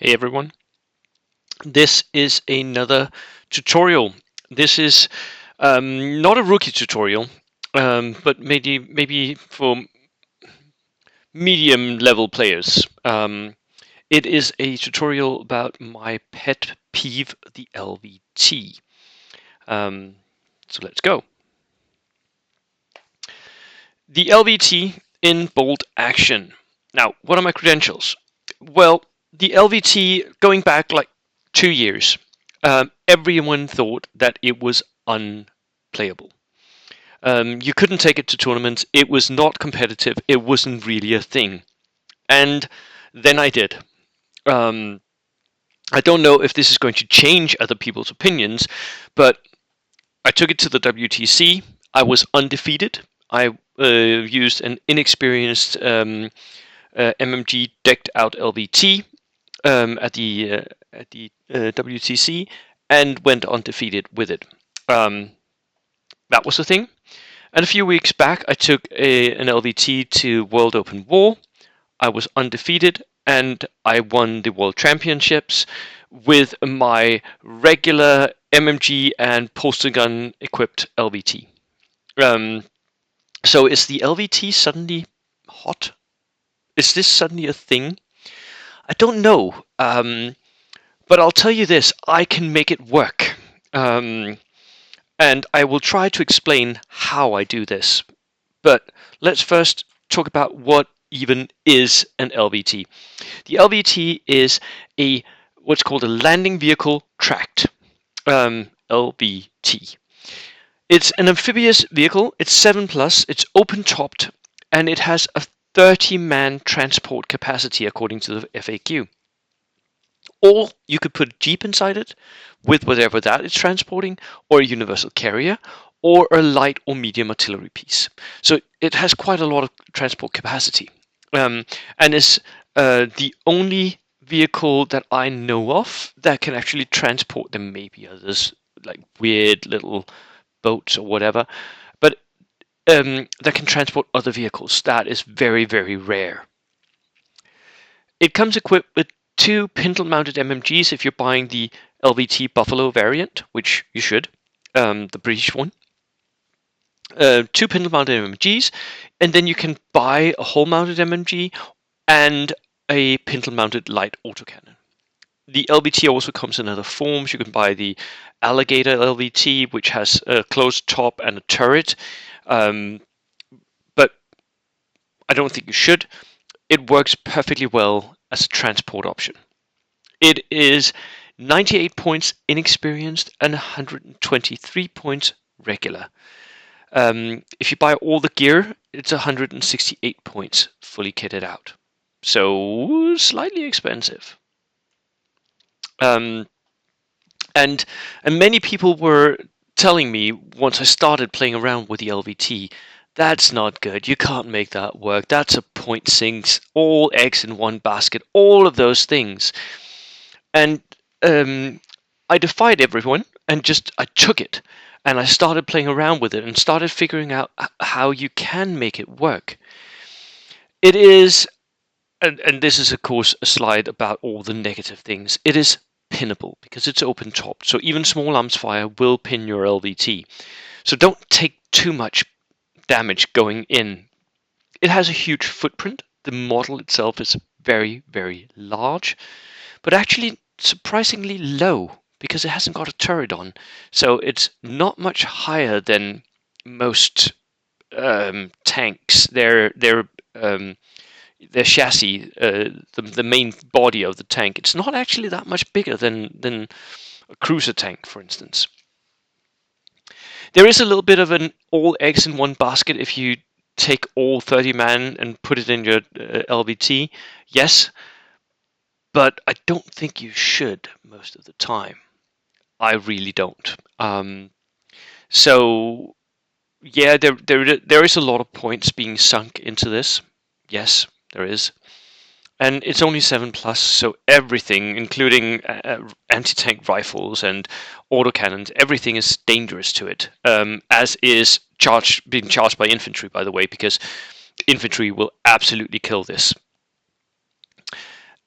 Hey everyone, this is another tutorial. This is not a rookie tutorial, but maybe for medium level players. It is a tutorial about my pet peeve, the LVT. So let's go. The LVT in bold action. Now, what are my credentials? Well, the LVT, going back like 2 years, everyone thought that it was unplayable. You couldn't take it to tournaments. It was not competitive. It wasn't really a thing. And then I did. Um, I don't know if this is going to change other people's opinions, but I took it to the WTC. I was undefeated. I used an inexperienced MMG decked out LVT at the WTC and went undefeated with it. That was the thing. And a few weeks back, I took an LVT to World Open War. I was undefeated, and I won the World Championships with my regular MMG and poster gun equipped LVT. So is the LVT suddenly hot? Is this suddenly a thing? I don't know. But I'll tell you this, I can make it work. And I will try to explain how I do this. But let's first talk about what even is an LVT. The LVT is what's called a landing vehicle tracked. LVT. It's an amphibious vehicle. It's 7+. It's open topped, and it has a 30-man transport capacity according to the FAQ. Or you could put a jeep inside it with whatever that is transporting, or a universal carrier, or a light or medium artillery piece. So it has quite a lot of transport capacity, and is the only vehicle that I know of that can actually transport them. Maybe others, like weird little boats or whatever, but that can transport other vehicles. That is very, very rare. It comes equipped with 2 pintle-mounted MMGs if you're buying the LVT Buffalo variant, which you should, the British one. 2 pintle-mounted MMGs, and then you can buy a hole-mounted MMG and a pintle-mounted light autocannon. The LVT also comes in other forms. You can buy the Alligator LVT, which has a closed top and a turret, but I don't think you should. It works perfectly well as a transport option. It is 98 points inexperienced and 123 points regular. If you buy all the gear, it's 168 points fully kitted out. So slightly expensive. And many people were telling me once I started playing around with the LVT, that's not good. You can't make that work. That's a point sinks, all eggs in one basket, all of those things. And I defied everyone and I took it. And I started playing around with it and started figuring out how you can make it work. It is, and this is of course a slide about all the negative things, it is pinnable because it's open topped. So even small arms fire will pin your LVT. So don't take too much damage going in. It has a huge footprint. The model itself is very, very large, but actually surprisingly low because it hasn't got a turret on. So it's not much higher than most tanks. Their chassis, the main body of the tank, it's not actually that much bigger than a cruiser tank, for instance. There is a little bit of an all eggs in one basket if you take all 30 man and put it in your LVT. Yes, but I don't think you should most of the time. I really don't. So yeah, there is a lot of points being sunk into this. Yes, there is. And it's only 7+, so everything, including anti-tank rifles and autocannons, everything is dangerous to it, as is being charged by infantry, by the way, because infantry will absolutely kill this.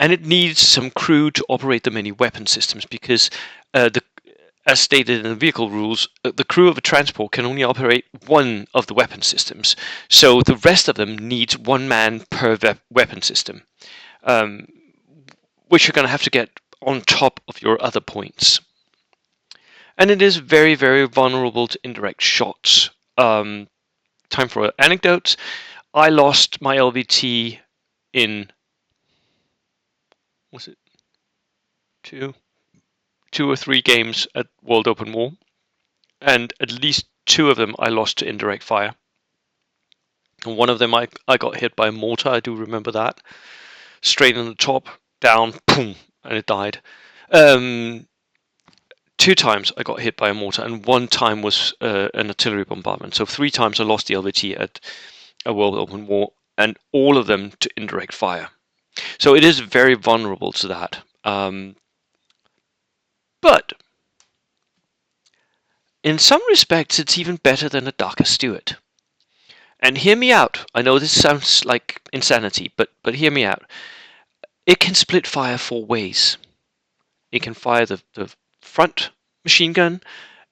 and it needs some crew to operate the many weapon systems because, as stated in the vehicle rules, the crew of a transport can only operate one of the weapon systems. So the rest of them needs one man per weapon system, um, which you're going to have to get on top of your other points. And it is very, very vulnerable to indirect shots. Time for anecdotes. I lost my LVT in, was it two or three games at World Open War, and at least two of them I lost to indirect fire. And one of them I got hit by a mortar, I do remember that. Straight on the top, down, boom, and it died. Two times I got hit by a mortar, and one time was an artillery bombardment. So 3 times I lost the LVT at a World Open War, and all of them to indirect fire. So it is very vulnerable to that. But in some respects, it's even better than a Darker Steward. And hear me out. I know this sounds like insanity, but hear me out. It can split fire 4 ways. It can fire the front machine gun,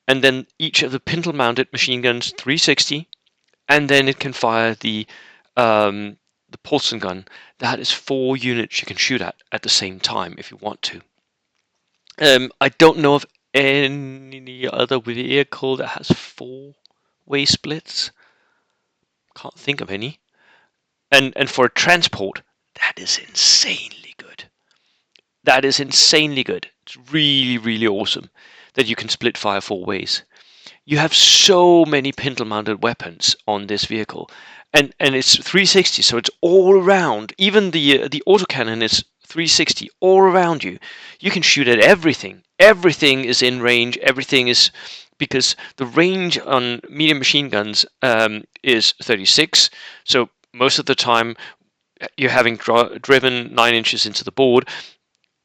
and then each of the pintle-mounted machine guns 360, and then it can fire the Paulson gun. That is 4 units you can shoot at the same time if you want to. I don't know of any other vehicle that has 4-way splits. Can't think of any. And for a transport, that is insanely good. That is insanely good. It's really, really awesome that you can split fire 4 ways. You have so many pintle-mounted weapons on this vehicle, and it's 360, so it's all around. Even the autocannon is 360 all around you. You can shoot at everything. Everything is in range. Everything is, because the range on medium machine guns is 36. So most of the time, you're having driven 9 inches into the board,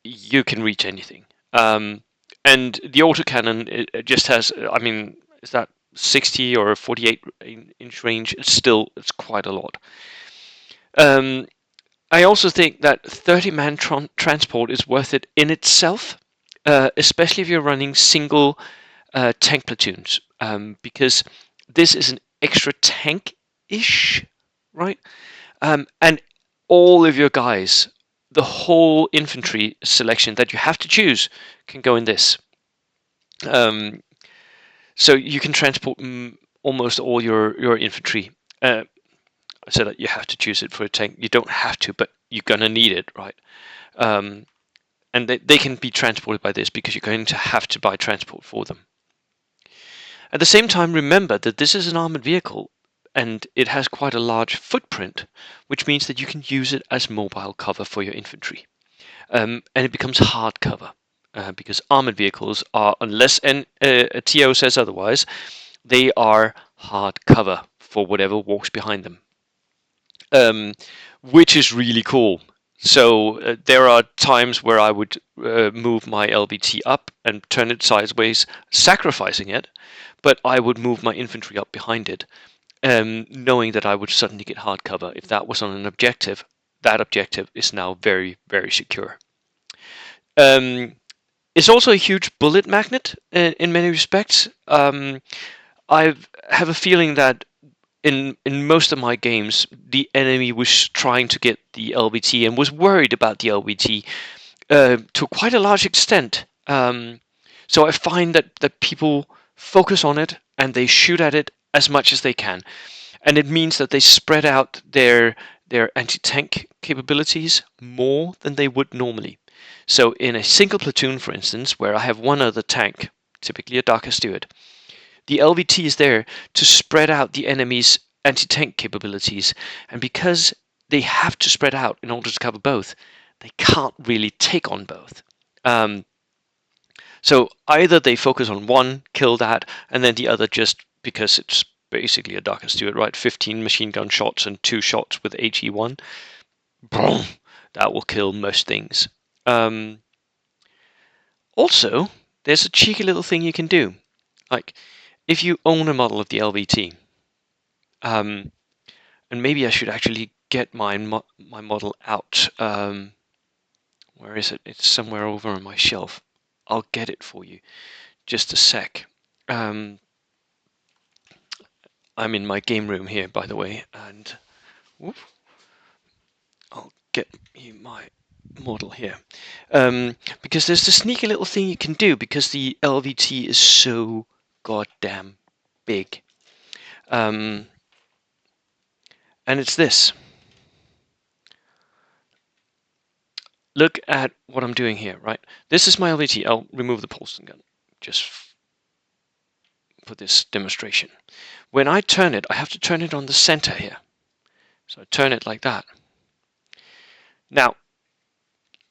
you can reach anything. And the autocannon, it just has, I mean, is that 60 or 48 inch range? It's quite a lot. I also think that 30-man transport is worth it in itself, especially if you're running single tank platoons, because this is an extra tank-ish, right? And all of your guys, the whole infantry selection that you have to choose, can go in this. So you can transport almost all your infantry. I said that you have to choose it for a tank. You don't have to, but you're going to need it, right? And they can be transported by this because you're going to have to buy transport for them. At the same time, remember that this is an armored vehicle, and it has quite a large footprint, which means that you can use it as mobile cover for your infantry. And it becomes hard cover, because armored vehicles are, unless a TO says otherwise, they are hard cover for whatever walks behind them. Which is really cool. So there are times where I would move my LVT up and turn it sideways, sacrificing it, but I would move my infantry up behind it, knowing that I would suddenly get hard cover. If that was on an objective, that objective is now very, very secure. It's also a huge bullet magnet in many respects. I have a feeling that in most of my games, the enemy was trying to get the LVT and was worried about the LVT to quite a large extent. So I find that people focus on it and they shoot at it as much as they can. And it means that they spread out their anti-tank capabilities more than they would normally. So in a single platoon, for instance, where I have one other tank, typically a Darker Steward, the LVT is there to spread out the enemy's anti-tank capabilities, and because they have to spread out in order to cover both, they can't really take on both. So either they focus on one, kill that, and then the other, just because it's basically a Darker Steward, right? 15 machine gun shots and 2 shots with HE1. Boom! That will kill most things. Also, there's a cheeky little thing you can do. Like, if you own a model of the LVT, and maybe I should actually get my model out. Where is it? It's somewhere over on my shelf. I'll get it for you. Just a sec. I'm in my game room here, by the way, and whoop, I'll get you my model here. Because there's the sneaky little thing you can do because the LVT is so goddamn big. And it's this. Look at what I'm doing here, right? This is my LVT. I'll remove the Polston gun just for this demonstration. When I turn it, I have to turn it on the center here. So I turn it like that. Now,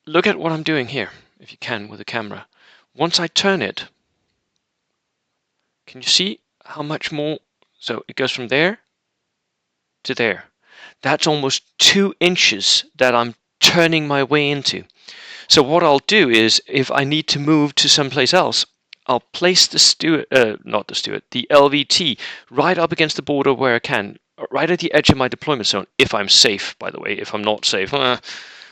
look at what I'm doing here, if you can, with the camera. Once I turn it, can you see how much more? So it goes from there to there. That's almost 2 inches that I'm turning my way into. So what I'll do is, if I need to move to someplace else, I'll place the the LVT right up against the border where I can, right at the edge of my deployment zone, if I'm safe, by the way. If I'm not safe,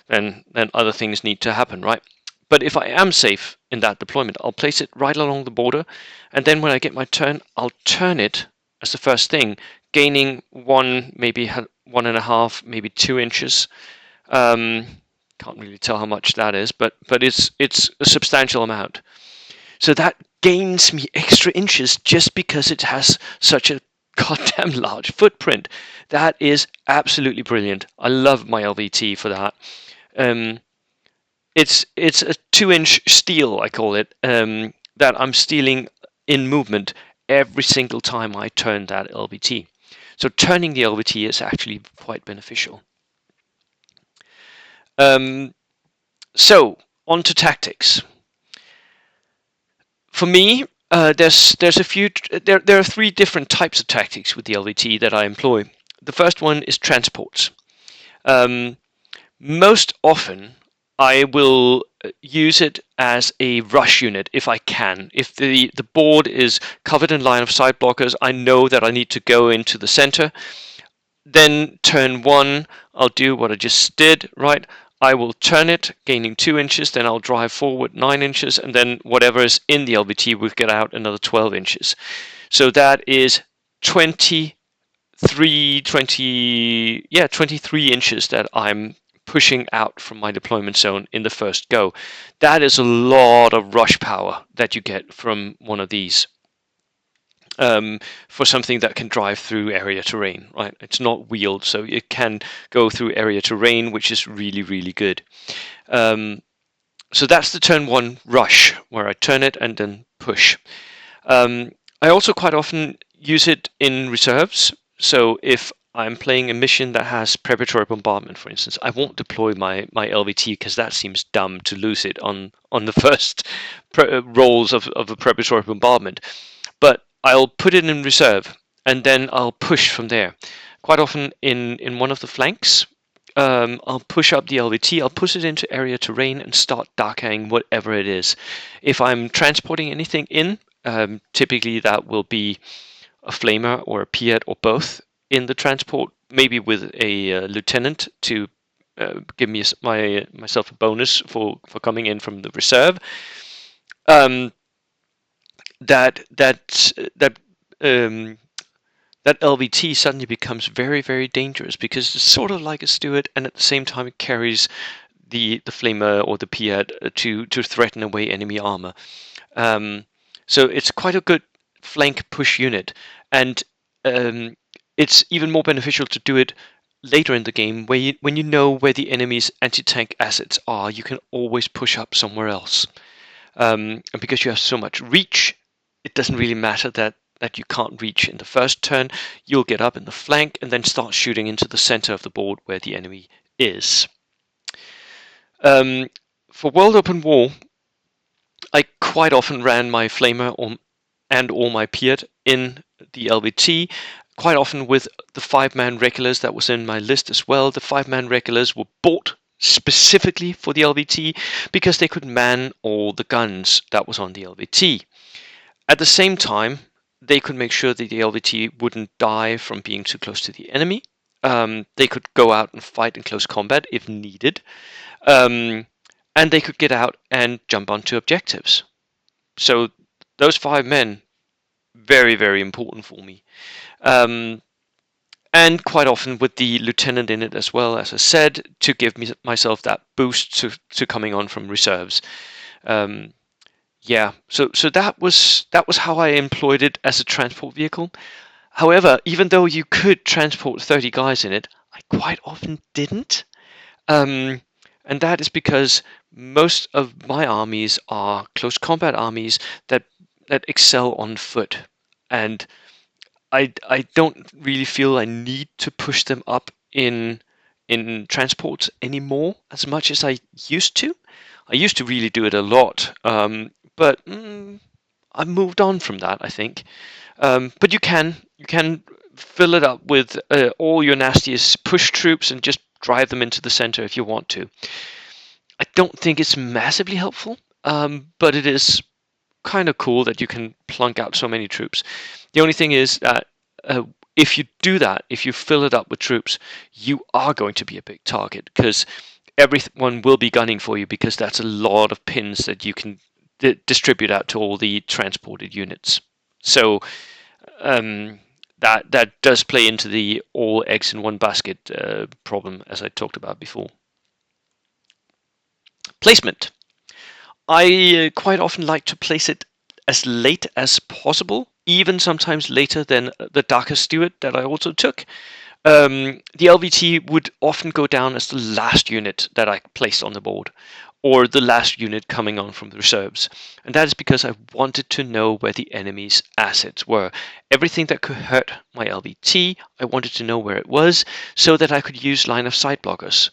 then other things need to happen, right? But if I am safe in that deployment, I'll place it right along the border, and then when I get my turn, I'll turn it as the first thing, gaining maybe 1.5, maybe 2 inches. Can't really tell how much that is, but it's a substantial amount. So that gains me extra inches just because it has such a goddamn large footprint. That is absolutely brilliant. I love my LVT for that. It's a 2-inch steal, I call it, that I'm stealing in movement every single time I turn that LVT. So turning the LVT is actually quite beneficial. So on to tactics. For me, there's a few. There are 3 different types of tactics with the LVT that I employ. The first one is transports. Most often, I will use it as a rush unit if I can. If the board is covered in line of sight blockers, I know that I need to go into the center. Then turn 1, I'll do what I just did, right? I will turn it, gaining 2 inches, then I'll drive forward 9 inches, and then whatever is in the LVT will get out another 12 inches. So that is 23 inches that I'm pushing out from my deployment zone in the first go. That is a lot of rush power that you get from one of these. For something that can drive through area terrain, right? It's not wheeled, so it can go through area terrain, which is really, really good. So that's the turn 1 rush, where I turn it and then push. I also quite often use it in reserves. So if I'm playing a mission that has preparatory bombardment, for instance, I won't deploy my LVT because that seems dumb to lose it on the first rolls of a preparatory bombardment. But I'll put it in reserve, and then I'll push from there. Quite often in one of the flanks, I'll push up the LVT, I'll push it into area terrain and start darkening whatever it is. If I'm transporting anything in, typically that will be a flamer or a Piat or both in the transport, maybe with a lieutenant to give me myself a bonus for coming in from the reserve. That LVT suddenly becomes very, very dangerous because it's sort of like a Steward, and at the same time it carries the flamer or the Piat to threaten away enemy armor. So it's quite a good flank push unit, and it's even more beneficial to do it later in the game when you know where the enemy's anti-tank assets are. You can always push up somewhere else, and because you have so much reach, it doesn't really matter that you can't reach in the first turn. You'll get up in the flank and then start shooting into the center of the board where the enemy is. For World Open War, I quite often ran my flamer or my Piat in the LVT, quite often with the 5-man regulars that was in my list as well. The 5-man regulars were bought specifically for the LVT because they could man all the guns that was on the LVT. At the same time, they could make sure that the LVT wouldn't die from being too close to the enemy. They could go out and fight in close combat if needed. and they could get out and jump onto objectives. So those 5 men, very, very important for me. And quite often with the lieutenant in it as well, as I said, to give myself that boost to coming on from reserves. Yeah, so that was how I employed it as a transport vehicle. However, even though you could transport 30 guys in it, I quite often didn't. Um, and that is because most of my armies are close combat armies that excel on foot. And I don't really feel I need to push them up in transports anymore as much as I used to. I used to really do it a lot, but I've moved on from that, I think. But you can fill it up with all your nastiest push troops and just drive them into the center if you want to. I don't think it's massively helpful, but it is kind of cool that you can plunk out so many troops. The only thing is that uh, if you do that, if you fill it up with troops, you are going to be a big target because everyone will be gunning for you because that's a lot of pins that you can distribute out to all the transported units. So that does play into the all eggs in one basket problem, as I talked about before. Placement. I quite often like to place it as late as possible, even sometimes later than the darker Steward that I also took. The LVT would often go down as the last unit that I placed on the board, or the last unit coming on from the reserves. And that is because I wanted to know where the enemy's assets were. Everything that could hurt my LVT, I wanted to know where it was, so that I could use line of sight blockers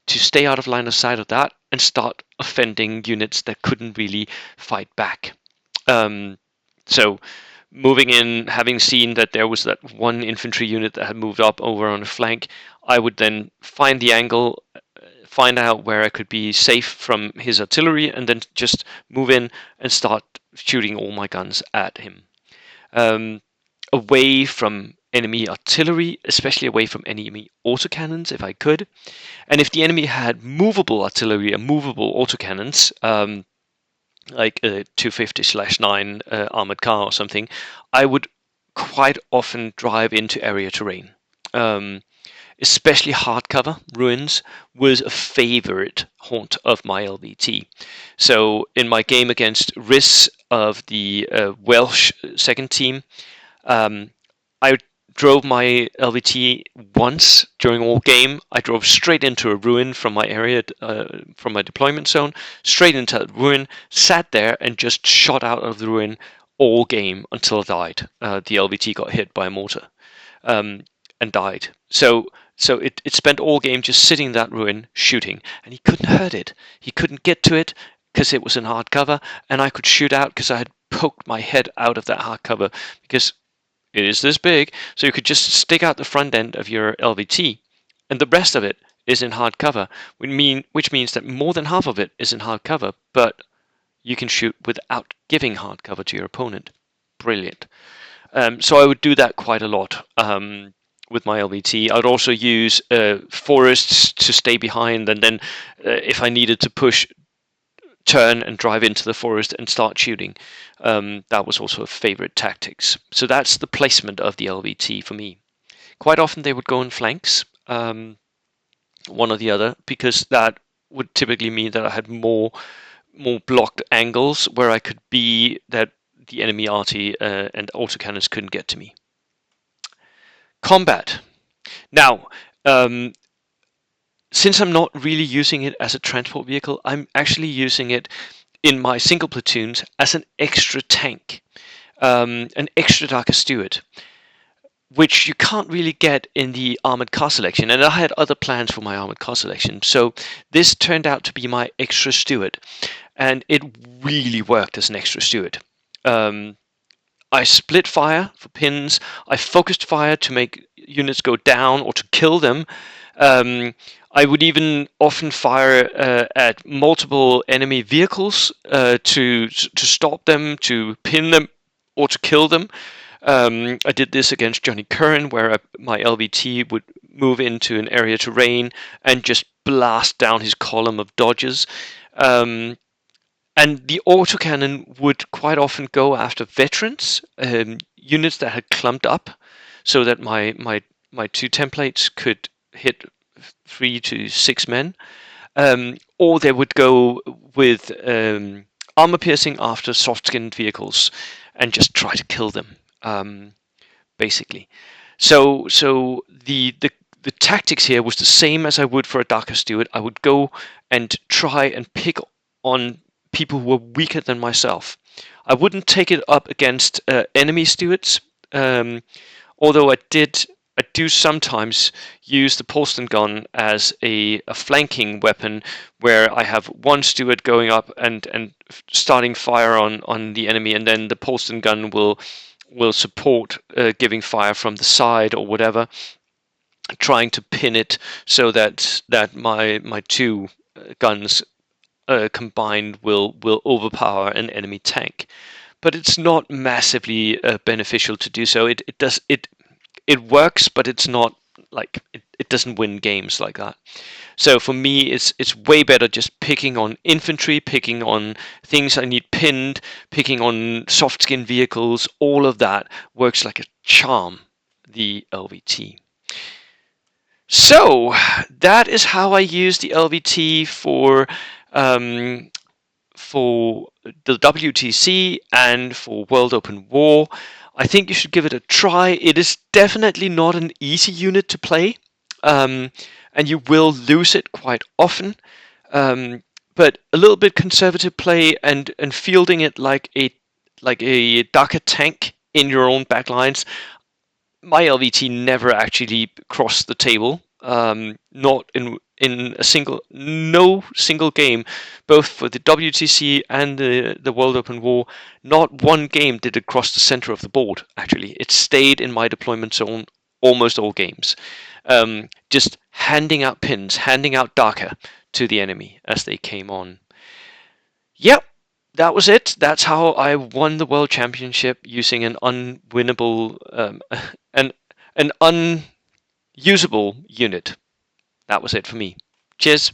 to stay out of line of sight of that and start offending units that couldn't really fight back. So moving in, having seen that there was that one infantry unit that had moved up over on a flank, I would then find the angle, find out where I could be safe from his artillery, and then just move in and start shooting all my guns at him. Away from enemy artillery, especially away from enemy autocannons if I could. And if the enemy had movable artillery and movable autocannons, like a 250/9 armored car or something, I would quite often drive into area terrain. Especially hardcover ruins was a favorite haunt of my LVT. So in my game against Riss of the Welsh second team, I drove my LVT once during all game. I drove straight into a ruin from my area, from my deployment zone, straight into the ruin, sat there and just shot out of the ruin all game until I died. The LVT got hit by a mortar and died. So it spent all game just sitting in that ruin shooting, and he couldn't hurt it. He couldn't get to it because it was in hard cover, and I could shoot out because I had poked my head out of that hard cover because it is this big, so you could just stick out the front end of your LVT, and the rest of it is in hard cover, which means that more than half of it is in hard cover, but you can shoot without giving hard cover to your opponent. Brilliant. So I would do that quite a lot with my LVT. I'd also use forests to stay behind, and then if I needed to push, turn and drive into the forest and start shooting. That was also a favorite tactics. So that's the placement of the LVT for me. Quite often they would go in flanks, one or the other, because that would typically mean that I had more blocked angles where I could be that the enemy arty and autocannons couldn't get to me. Combat. Now, since I'm not really using it as a transport vehicle, I'm actually using it in my single platoons as an extra tank, an extra darker Steward, which you can't really get in the armored car selection. And I had other plans for my armored car selection, so this turned out to be my extra Steward, and it really worked as an extra Steward. I split fire for pins. I focused fire to make units go down or to kill them. I would even often fire at multiple enemy vehicles to stop them, to pin them, or to kill them. I did this against Johnny Curran, where my LVT would move into an area terrain and just blast down his column of dodges. And the autocannon would quite often go after veterans, units that had clumped up, so that my two templates could hit 3 to 6 men. Or they would go with armor piercing after soft-skinned vehicles and just try to kill them, basically. So the tactics here was the same as I would for a Darker Steward. I would go and try and pick on people who were weaker than myself. I wouldn't take it up against enemy stewards, um, although I do sometimes use the Polston gun as a flanking weapon, where I have one steward going up and starting fire on the enemy, and then the Polston gun will support giving fire from the side or whatever, trying to pin it so that my two guns combined will overpower an enemy tank. But it's not massively beneficial to do so. It works, but it's not like it doesn't win games like that. So for me, it's way better just picking on infantry, picking on things I need pinned, picking on soft skin vehicles. All of that works like a charm, the LVT. So that is how I use the LVT for the WTC and for World Open War. I think you should give it a try. It is definitely not an easy unit to play, and you will lose it quite often. But a little bit conservative play and fielding it like a darker tank in your own backlines. My LVT never actually crossed the table. Not in no single game, both for the WTC and the World Open War. Not one game did it cross the center of the board. Actually, it stayed in my deployment zone almost all games. Just handing out pins, handing out Darker to the enemy as they came on. Yep, that was it. That's how I won the World Championship, using an unwinnable, an unusable unit. That was it for me. Cheers.